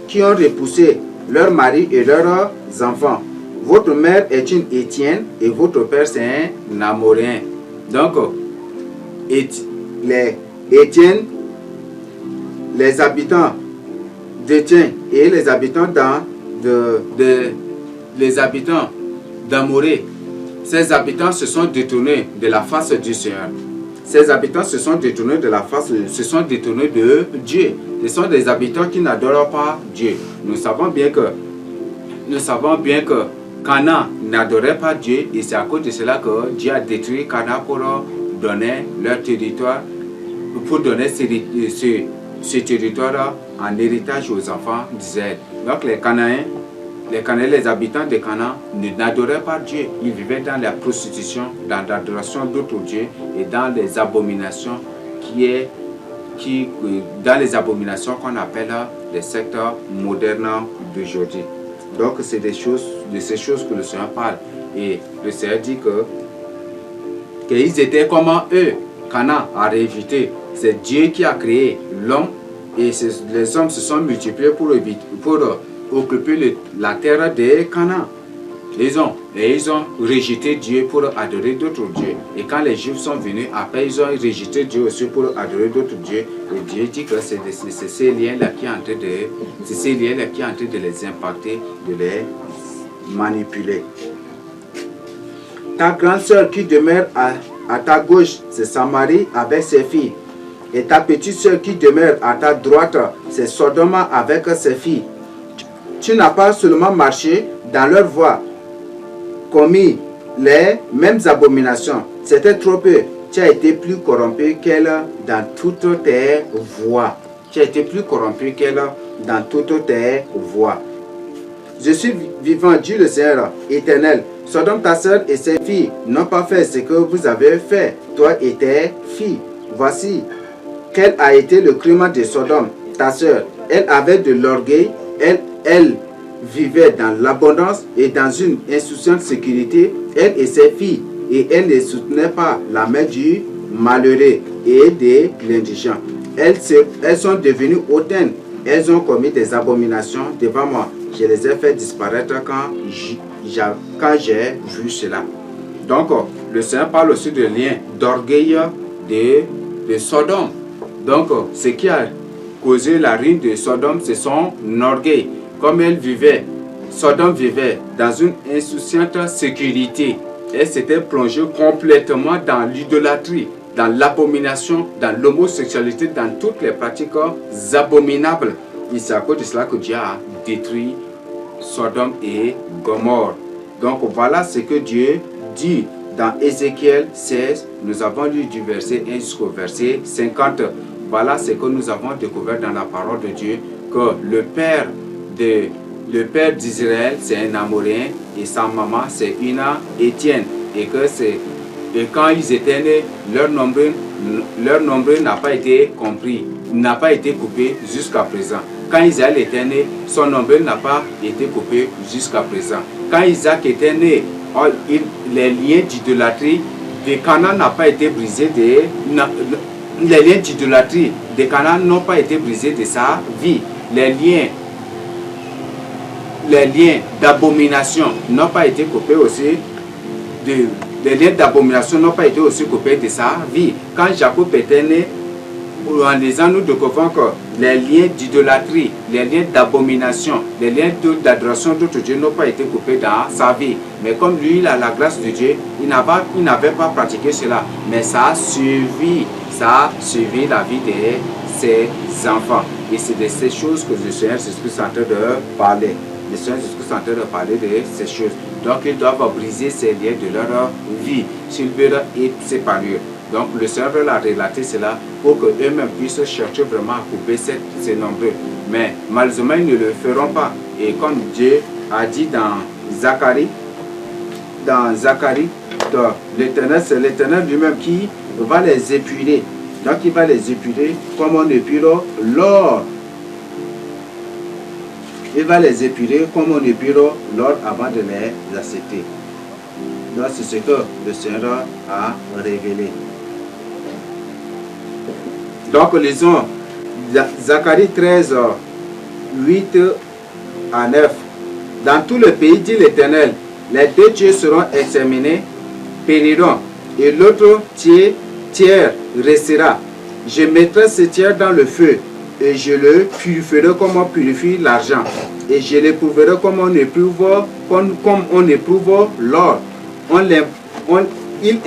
qui ont repoussé leur mari et leurs enfants. Votre mère est une Étienne et votre père c'est un Amoréen. Donc, les Étienne, les habitants d'Étienne et les habitants les habitants d'Amoré, ces habitants se sont détournés de la face du Seigneur. Ces habitants se sont détournés de la face, se sont détournés de Dieu. Ce sont des habitants qui n'adorent pas Dieu. Nous savons bien que Canaan n'adorait pas Dieu et c'est à cause de cela que Dieu a détruit Canaan pour donner leur territoire, pour donner ce territoire en héritage aux enfants d'Israël. Donc les Cananéens, les habitants de Canaan n'adoraient pas Dieu. Ils vivaient dans la prostitution, dans l'adoration d'autres dieux et dans les abominations dans les abominations qu'on appelle les sectes modernes d'aujourd'hui. Donc c'est de ces choses que le Seigneur parle. Et le Seigneur dit qu'ils étaient comme eux. Canaan a révité. C'est Dieu qui a créé l'homme et les hommes se sont multipliés pour occuper la terre de Canaan. Ils ont rejeté Dieu pour adorer d'autres dieux. Et quand les Juifs sont venus, après ils ont rejeté Dieu aussi pour adorer d'autres dieux. Et Dieu dit que c'est ces liens-là qui est en train de les impacter, de les manipuler. Ta grande sœur qui demeure à ta gauche, c'est Samarie avec ses filles. Et ta petite sœur qui demeure à ta droite, c'est Sodome avec ses filles. Tu n'as pas seulement marché dans leur voie, commis les mêmes abominations. C'était trop peu. Tu as été plus corrompu qu'elle dans toutes tes voies. Tu as été plus corrompu qu'elle dans toutes tes voies. Je suis vivant, dit le Seigneur éternel. Sodome, ta sœur et ses filles n'ont pas fait ce que vous avez fait, toi et tes filles. Voici quel a été le crime de Sodome, ta sœur. Elle avait de l'orgueil, elle vivait dans l'abondance et dans une insouciante sécurité, elle et ses filles, et elle ne soutenait pas la main du malheureux et de l'indigent. Elles sont devenues hautaines, elles ont commis des abominations devant moi. Je les ai fait disparaître quand j'ai vu cela. Donc, le Seigneur parle aussi de lien d'orgueil de Sodome. Donc, ce qui a causé la ruine de Sodome, c'est son orgueil. Comme elle vivait, Sodome vivait dans une insouciante sécurité. Elle s'était plongée complètement dans l'idolâtrie, dans l'abomination, dans l'homosexualité, dans toutes les pratiques abominables. Et c'est à cause de cela que Dieu a détruit Sodome et Gomorrhe. Donc voilà ce que Dieu dit dans Ézéchiel 16. Nous avons lu du verset 1 jusqu'au verset 50. Voilà ce que nous avons découvert dans la parole de Dieu, que le père d'Israël, c'est un Amoréen et sa maman, c'est une Étienne. Et que Et quand ils étaient nés, leur nombre n'a pas été compris, n'a pas été coupé jusqu'à présent. Quand Israël était né, son nombre n'a pas été coupé jusqu'à présent. Quand Isaac était né, les liens d'idolâtrie de Canaan n'ont pas été brisés les liens d'idolâtrie de Canaan n'ont pas été brisés de sa vie. Les liens d'abomination n'ont pas été coupés aussi les liens d'abomination n'ont pas été aussi coupés de sa vie. Quand Jacob était né, en lisant, nous découvrons que les liens d'idolâtrie, les liens d'abomination, les liens d'adoration d'autres dieux n'ont pas été coupés dans sa vie. Mais comme lui, il a la grâce de Dieu, il n'avait pas pratiqué cela. Mais ça a suivi la vie de ses enfants. Et c'est de ces choses que le Seigneur Jésus-Christ est en train de parler. Le Seigneur Jésus-Christ est en train de parler de ces choses. Donc ils doivent briser ces liens de leur vie s'ils veulent être séparés. Donc le Seigneur veut la relater cela pour qu'eux-mêmes puissent chercher vraiment à couper ces nombreux. Mais malheureusement, ils ne le feront pas. Et comme Dieu a dit dans Zacharie, l'Éternel, c'est l'Éternel lui-même qui va les épurer. Donc il va les épurer comme on épure l'or. Il va les épurer comme on épure l'or avant de les accepter. Donc c'est ce que le Seigneur a révélé. Donc lisons Zacharie 13, 8 à 9. Dans tout le pays, dit l'Éternel, les deux tiers seront exterminés, périront, et l'autre tiers restera. Je mettrai ce tiers dans le feu, et je le purifierai comme on purifie l'argent, et je l'éprouverai comme on éprouve l'or. Il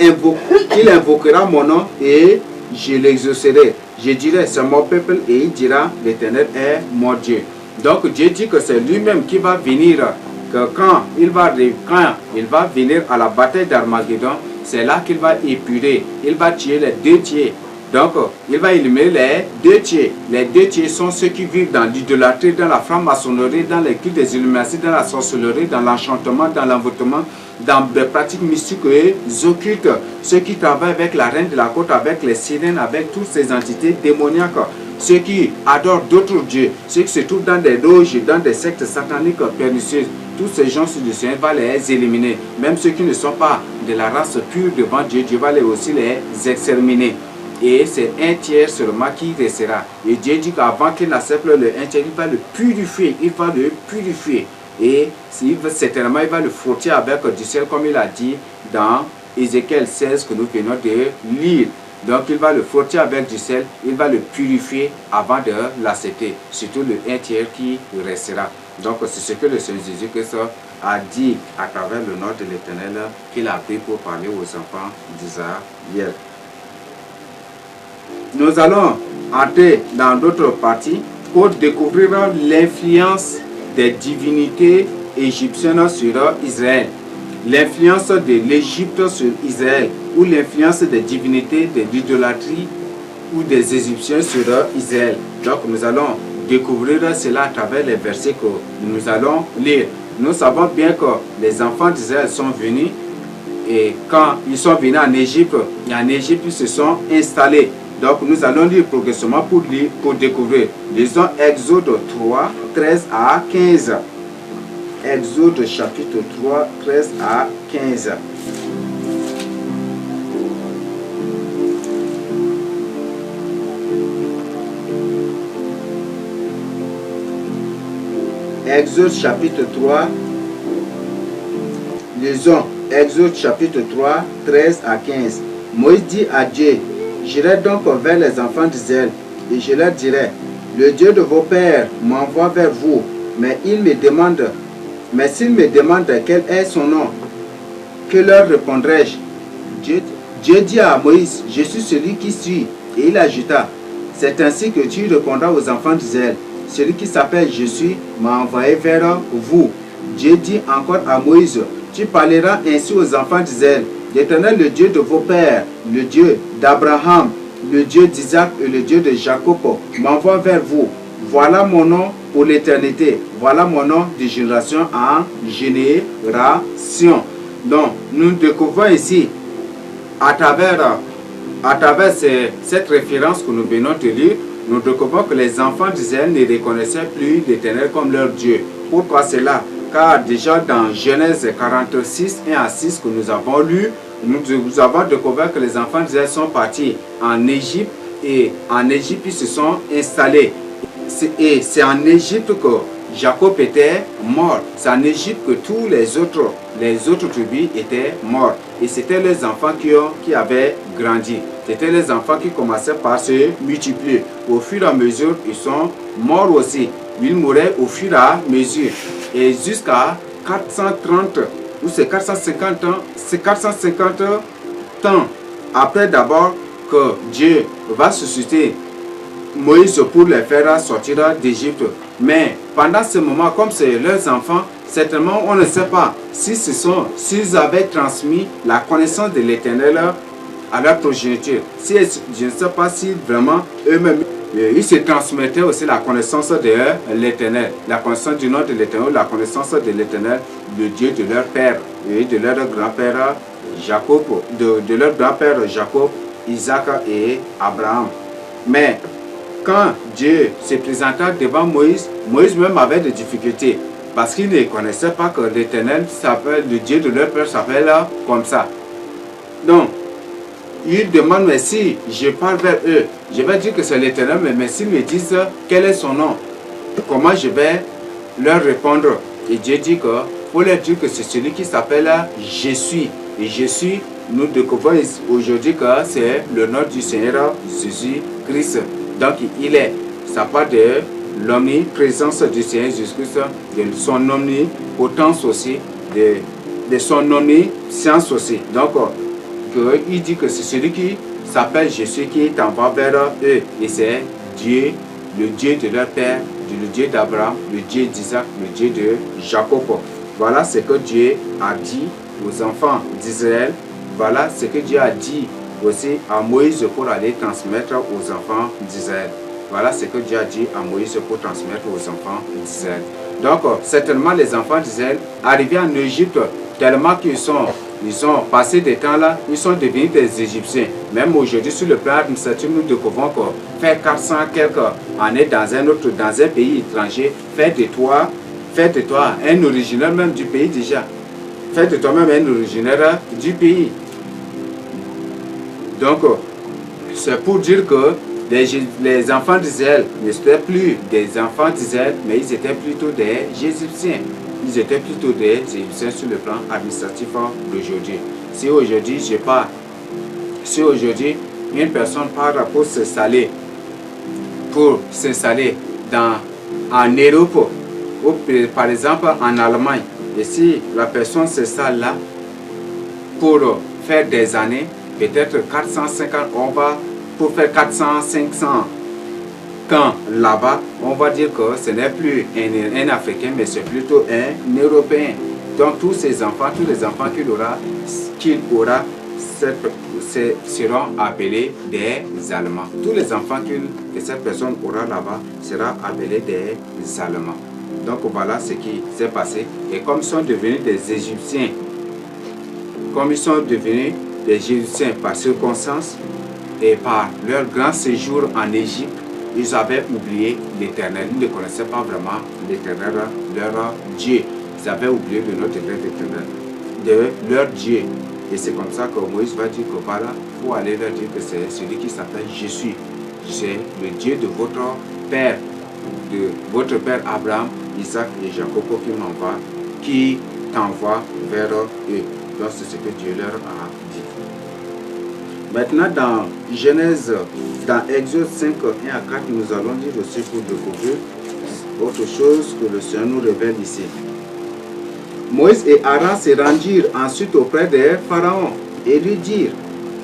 invoquera mon nom, et je l'exaucerai. Je dirai, c'est mon peuple, et il dira, l'Éternel est mon Dieu. Donc Dieu dit que c'est lui-même qui va venir, que quand il va venir à la bataille d'Armageddon, c'est là qu'il va épurer, il va tuer les deux tiers. Donc il va éliminer les deux tiers. Les deux tiers sont ceux qui vivent dans l'idolâtrie, dans la franc-maçonnerie, dans les cultes des illuminations, dans la sorcellerie, dans l'enchantement, dans l'envoûtement, dans des pratiques mystiques et occultes. Ceux qui travaillent avec la reine de la côte, avec les sirènes, avec toutes ces entités démoniaques. Ceux qui adorent d'autres dieux, ceux qui se trouvent dans des loges, dans des sectes sataniques pernicieuses, tous ces gens sur le Seigneur va les éliminer. Même ceux qui ne sont pas de la race pure devant Dieu, Dieu va aussi les exterminer. Et c'est un tiers seulement qui restera. Et Dieu dit qu'avant qu'il n'accepte le un tiers, il va le purifier. Il va le purifier. Et certainement, il va le frotter avec du sel, comme il a dit dans Ézéchiel 16 que nous venons de lire. Donc il va le frotter avec du sel, il va le purifier avant de l'accepter. Surtout le un tiers qui restera. Donc c'est ce que le Seigneur Jésus-Christ a dit à travers le nom de l'Éternel qu'il a pris pour parler aux enfants d'Israël. Nous allons entrer dans d'autres parties pour découvrir l'influence des divinités égyptiennes sur Israël. L'influence de l'Égypte sur Israël ou l'influence des divinités de l'idolâtrie ou des Égyptiens sur Israël. Donc nous allons découvrir cela à travers les versets que nous allons lire. Nous savons bien que les enfants d'Israël sont venus et quand ils sont venus en Égypte ils se sont installés. Donc nous allons lire progressivement pour découvrir. Lisons Exode 3, 13 à 15. Exode chapitre 3, 13 à 15. Exode chapitre 3. Lisons Exode chapitre 3, 13 à 15. Moïse dit à Dieu, j'irai donc vers les enfants d'Israël et je leur dirai, le Dieu de vos pères m'envoie vers vous, mais s'il me demande quel est son nom, que leur répondrai-je? Dieu dit à Moïse, je suis celui qui suis. Et il ajouta, c'est ainsi que tu répondras aux enfants d'Israël. Celui qui s'appelle Je suis m'a envoyé vers vous. Dieu dit encore à Moïse, tu parleras ainsi aux enfants d'Israël. L'Éternel, le Dieu de vos pères, le Dieu d'Abraham, le Dieu d'Isaac et le Dieu de Jacob, m'envoie vers vous. Voilà mon nom pour l'éternité. Voilà mon nom de génération en génération. Donc, nous découvrons ici à travers cette référence que nous venons de lire, nous découvrons que les enfants d'Israël ne reconnaissaient plus l'Éternel comme leur Dieu. Pourquoi cela? Car déjà dans Genèse 46, 1 à 6 que nous avons lu, nous avons découvert que les enfants d'Israël sont partis en Égypte et en Égypte ils se sont installés. Et c'est en Égypte que Jacob était mort. C'est en Égypte que tous les autres tribus étaient morts. Et c'était les enfants qui avaient grandi. C'était les enfants qui commençaient par se multiplier. Au fur et à mesure, ils sont morts aussi. Ils mouraient au fur et à mesure. Et jusqu'à 430 ou c'est 450 ans, c'est 450 ans après d'abord que Dieu va susciter Moïse pour les faire sortir d'Égypte. Mais pendant ce moment, comme c'est leurs enfants, certainement on ne sait pas s'ils avaient transmis la connaissance de l'Éternel à leur progéniture. Je ne sais pas si vraiment eux-mêmes ils se transmettaient aussi la connaissance de l'Éternel, la connaissance du nom de l'Éternel, la connaissance de l'Éternel, le Dieu de leur père et de leur grand-père Jacob, de leur grand-père Jacob, Isaac et Abraham. Mais quand Dieu se présenta devant Moïse, Moïse même avait des difficultés parce qu'il ne connaissait pas que l'Éternel s'appelle, le Dieu de leur père s'appelle comme ça. Donc, il demande, mais si je parle vers eux, je vais dire que c'est l'Éternel, mais s'ils me disent quel est son nom, comment je vais leur répondre? Et Dieu dit que pour leur dire que c'est celui qui s'appelle Je suis. Et Je suis, nous découvrons aujourd'hui que c'est le nom du Seigneur Jésus-Christ. Donc il est, ça part de l'omniprésence du Seigneur Jésus-Christ, de son omnipotence aussi, de son omniscience aussi. Donc, il dit que c'est celui qui s'appelle Jésus qui t'envoie vers eux. Et c'est Dieu, le Dieu de leur père, le Dieu d'Abraham, le Dieu d'Isaac, le Dieu de Jacob. Voilà ce que Dieu a dit aux enfants d'Israël. Voilà ce que Dieu a dit aussi à Moïse pour aller transmettre aux enfants d'Israël. Voilà ce que Dieu a dit à Moïse pour transmettre aux enfants d'Israël. Donc, certainement les enfants d'Israël arrivés en Égypte, tellement ils ont passé des temps là, ils sont devenus des Égyptiens. Même aujourd'hui, sur le plan administratif, nous découvrons que faire 400 quelques années dans un pays étranger, faire de toi un originaire même du pays déjà. Faire de toi-même un originaire du pays. Donc, c'est pour dire que les enfants d'Israël n'étaient plus des enfants d'Israël, mais ils étaient plutôt des Égyptiens. Ils étaient plutôt des Égyptiens sur le plan administratif d'aujourd'hui. Si aujourd'hui une personne part pour s'installer en Europe, ou par exemple en Allemagne, et si la personne s'installe là pour faire des années, peut-être 450, pour faire 400, 500 ans là-bas, on va dire que ce n'est plus un Africain, mais c'est plutôt un Européen. Donc tous les enfants qu'il aura seront appelés des Allemands. Tous les enfants que cette personne aura là-bas seront appelés des Allemands. Donc voilà ce qui s'est passé. Et comme ils sont devenus des Égyptiens, par circonstance et par leur grand séjour en Égypte, ils avaient oublié l'Éternel. Ils ne connaissaient pas vraiment l'Éternel, leur Dieu. Ils avaient oublié le nom de leur Dieu. Et c'est comme ça que Moïse va dire que voilà, il faut aller leur dire que c'est celui qui s'appelle Je suis. C'est le Dieu de votre père Abraham, Isaac et Jacob qui t'envoie vers eux. Donc c'est ce que Dieu leur a dit. Maintenant dans Exode 5, 1 à 4, nous allons dire aussi pour découvrir autre chose que le Seigneur nous révèle ici. Moïse et Aaron se rendirent ensuite auprès de Pharaon et lui dirent: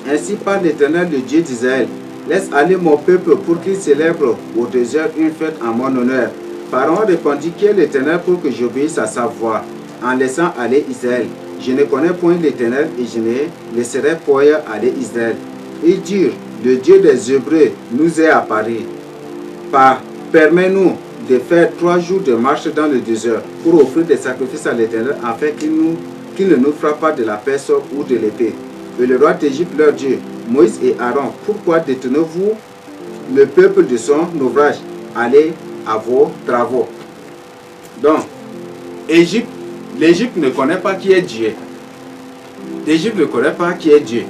Ainsi parle l'Éternel, le Dieu d'Israël, laisse aller mon peuple pour qu'il célèbre au désert une fête en mon honneur. Pharaon répondit: Qui est l'Éternel pour que j'obéisse à sa voix, en laissant aller Israël? Je ne connais point l'Éternel et je ne laisserai point aller Israël. Ils dirent: Le Dieu des Hébreux nous est apparu. Permets-nous de faire 3 jours de marche dans le désert pour offrir des sacrifices à l'Éternel afin qu'il ne nous frappe pas de la peste ou de l'épée. et le roi d'Égypte leur dit, Moïse et Aaron, pourquoi détenez-vous le peuple de son ouvrage? Allez à vos travaux. Donc, l'Égypte ne connaît pas qui est Dieu. L'Égypte ne connaît pas qui est Dieu.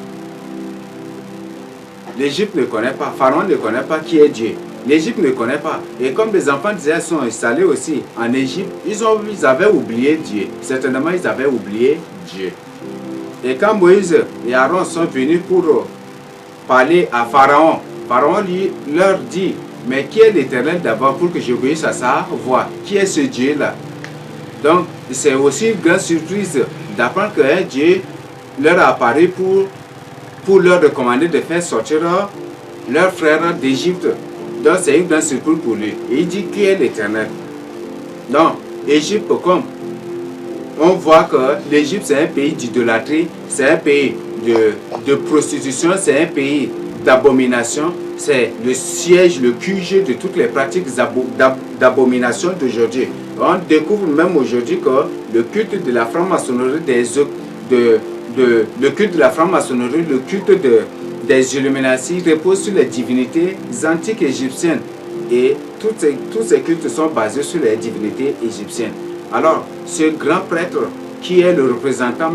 L'Égypte ne connaît pas, Pharaon ne connaît pas qui est Dieu. L'Égypte ne connaît pas. Et comme les enfants d'Israël sont installés aussi en Égypte, ils avaient oublié Dieu. Certainement, ils avaient oublié Dieu. Et quand Moïse et Aaron sont venus pour parler à Pharaon, Pharaon leur dit, mais qui est l'Éternel d'abord pour que j'obéisse à sa voix? Qui est ce Dieu-là? Donc, c'est aussi une grande surprise d'apprendre qu'un Dieu leur a apparu pour leur recommander de faire sortir leurs frères d'Égypte. Donc, c'est une grande surprise pour lui. Et il dit qui est l'Éternel. Donc, Égypte, comme on voit que l'Égypte, c'est un pays d'idolâtrie, c'est un pays de prostitution, c'est un pays d'abomination, c'est le siège, le QG de toutes les pratiques d'abomination d'aujourd'hui. On découvre même aujourd'hui que le culte de la franc-maçonnerie, le culte de la franc-maçonnerie, le culte des Illuminati repose sur les divinités antiques égyptiennes. Et tous ces cultes sont basés sur les divinités égyptiennes. Alors, ce grand prêtre qui est le représentant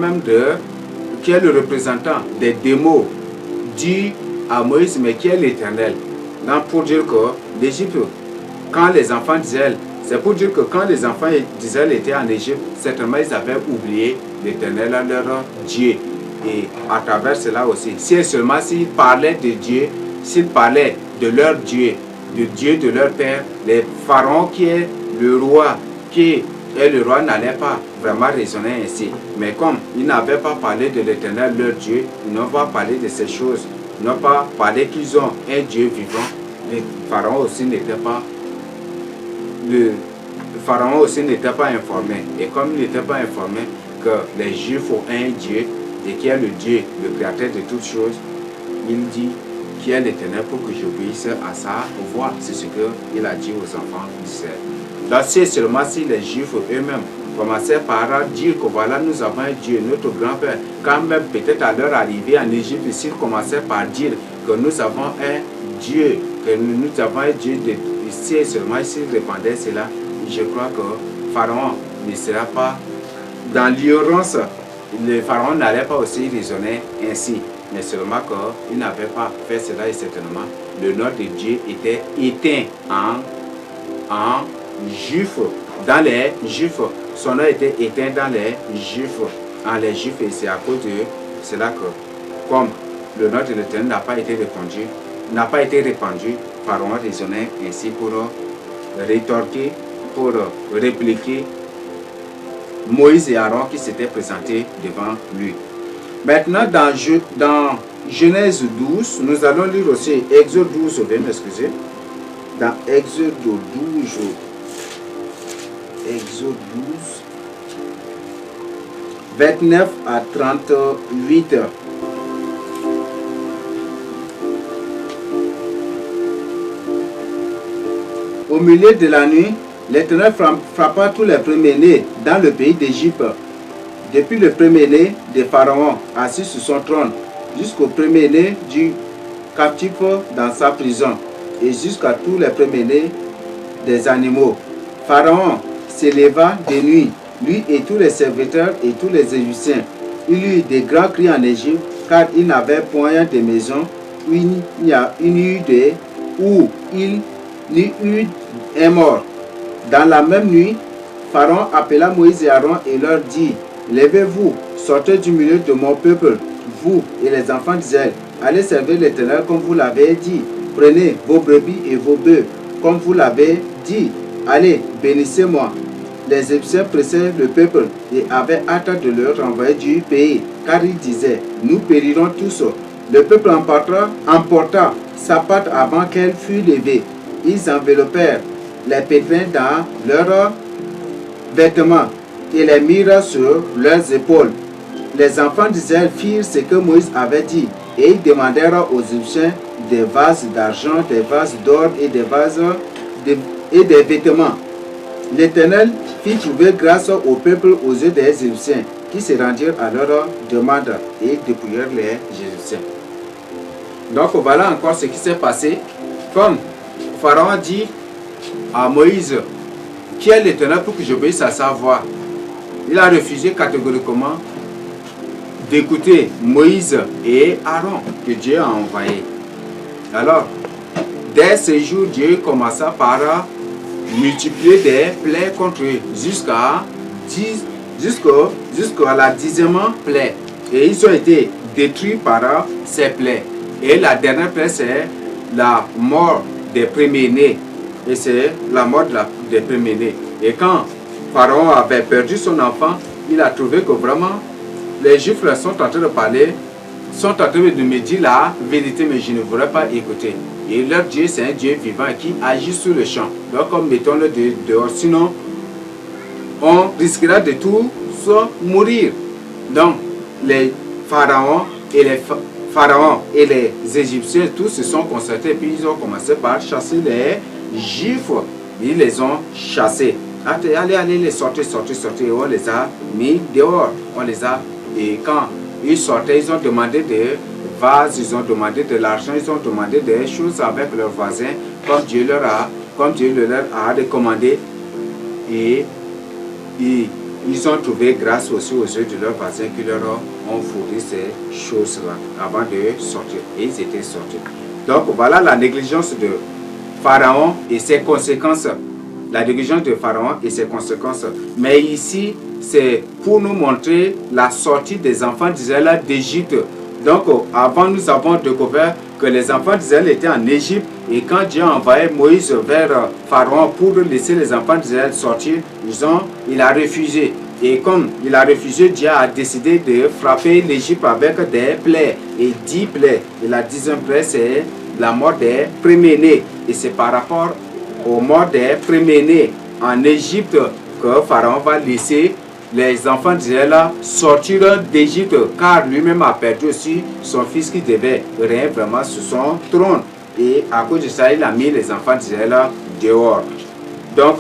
des démons dit à Moïse, mais qui est l'Éternel? Donc, pour dire que l'Égypte, quand les enfants d'Israël, c'est pour dire que quand les enfants d'Israël étaient en Égypte, certainement ils avaient oublié l'Éternel, leur Dieu. Et à travers cela aussi, si seulement s'ils parlaient de Dieu, s'ils parlaient de leur Dieu, de Dieu de leur père, les pharaons qui est le roi, n'allait pas vraiment raisonner ainsi. Mais comme ils n'avaient pas parlé de l'Éternel, leur Dieu, ils n'ont pas parlé de ces choses, ils n'ont pas parlé qu'ils ont un Dieu vivant. Les pharaons aussi n'étaient pas informés. Et comme ils n'étaient pas informés que les Juifs ont un Dieu et qui est le Dieu, le créateur de toutes choses, il dit qui est l'Éternel pour que j'obéisse à sa voix. C'est ce qu'il a dit aux enfants d'Israël. Donc c'est seulement si les Juifs eux-mêmes commençaient par dire que voilà, nous avons un Dieu, notre grand-père, quand même peut-être à leur arrivée en Égypte, s'ils commençaient par dire que nous avons un Dieu, que nous avons un Dieu, si seulement s'ils répandaient cela, je crois que Pharaon ne sera pas dans l'ignorance. Le Pharaon n'allait pas aussi raisonner ainsi, mais seulement qu'il n'avait pas fait cela et certainement le nom de Dieu était éteint en Juifs, dans les Juifs. Son nom était éteint dans les Juifs, et c'est à cause de cela que, comme le nom de l'Éternel n'a pas été répandu, Pharaon raisonnait ainsi pour rétorquer, pour répliquer Moïse et Aaron qui s'étaient présentés devant lui. Maintenant, dans Genèse 12, nous allons lire aussi Exode 12, m'excuser. Dans Exode 12, Exode 12, 29 à 38. Au milieu de la nuit, l'Éternel frappa tous les premiers-nés dans le pays d'Égypte, depuis le premier-né de Pharaon assis sur son trône, jusqu'au premier-né du captif dans sa prison, et jusqu'à tous les premiers-nés des animaux. Pharaon s'éleva de nuit, lui et tous les serviteurs et tous les Égyptiens. Il eut des grands cris en Égypte, car il n'avait point de maison où il n'y eut un mort. Dans la même nuit, Pharaon appela Moïse et Aaron et leur dit, levez-vous, sortez du milieu de mon peuple, vous et les enfants d'Israël, allez servir l'Éternel comme vous l'avez dit. Prenez vos brebis et vos bœufs, comme vous l'avez dit. Allez, bénissez-moi. Les Égyptiens pressaient le peuple et avaient hâte de leur renvoyer du pays, car ils disaient, nous périrons tous. Le peuple emporta sa pâte avant qu'elle fût levée. Ils enveloppèrent les pétrins dans leurs vêtements et les mirent sur leurs épaules. Les enfants d'Israël firent ce que Moïse avait dit, et ils demandèrent aux Égyptiens des vases d'argent, des vases d'or et et des vêtements. L'Éternel fit trouver grâce au peuple aux yeux des Égyptiens, qui se rendirent à leur demande et dépouillèrent les Égyptiens. Donc voilà encore ce qui s'est passé. Comme Pharaon dit à Moïse, qui est l'Éternel pour que j'obéisse à sa voix? Il a refusé catégoriquement d'écouter Moïse et Aaron que Dieu a envoyé. Alors, dès ce jour, Dieu commença par multiplier des plaies contre eux jusqu'à la 10e plaie. Et ils ont été détruits par ces plaies. Et la dernière plaie, c'est la mort des premiers-nés. Et c'est la mort des premiers-nés. Et quand Pharaon avait perdu son enfant, il a trouvé que vraiment, les Juifs sont en train de parler, sont en train de me dire la vérité, mais je ne voudrais pas écouter. Et leur Dieu, c'est un Dieu vivant qui agit sur le champ. Donc, mettons-le dehors, sinon, on risquera de tous mourir. Donc, les pharaons et les Égyptiens, tous se sont concertés, puis ils ont commencé par chasser les Juifs. Ils les ont chassés. Allez, les sortir. Et on les a mis dehors. Et quand ils sortaient, ils ont demandé des vases, ils ont demandé de l'argent, ils ont demandé des choses avec leurs voisins, comme Dieu leur a recommandé. Et ils ont trouvé grâce aussi aux yeux de leurs voisins qui leur ont fourni ces choses-là avant de sortir. Et ils étaient sortis. Donc voilà la négligence de Pharaon et ses conséquences. La négligence de Pharaon et ses conséquences. Mais ici, c'est pour nous montrer la sortie des enfants d'Israël d'Égypte. Donc, avant, nous avons découvert que les enfants d'Israël étaient en Égypte. Et quand Dieu a envoyé Moïse vers Pharaon pour laisser les enfants d'Israël sortir, il a refusé. Et comme il a refusé, Dieu a décidé de frapper l'Égypte avec des plaies. Et 10 plaies. Et la 10e plaie, c'est la mort des premiers-nés. Et c'est par rapport aux morts des premiers-nés en Égypte que Pharaon va laisser les enfants d'Israël sortir d'Égypte, car lui-même a perdu aussi son fils qui devait régner vraiment sur son trône. Et à cause de ça, il a mis les enfants d'Israël dehors. Donc,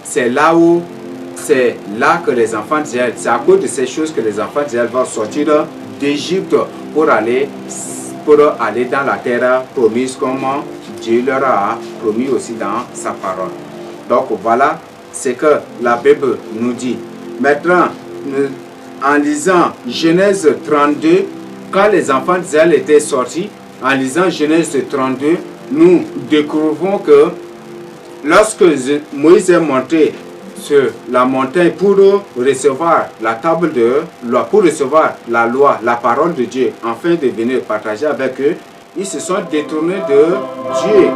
c'est là que les enfants d'Israël, c'est à cause de ces choses que les enfants d'Israël vont sortir d'Égypte pour aller dans la terre promise comme Dieu leur a promis aussi dans sa parole. Donc voilà ce que la Bible nous dit. Maintenant, en lisant Genèse 32, quand les enfants d'Israël étaient sortis, en lisant Genèse 32, nous découvrons que lorsque Moïse est monté sur la montagne pour recevoir la table de loi, pour recevoir la loi, la parole de Dieu, afin de venir partager avec eux, ils se sont détournés de Dieu.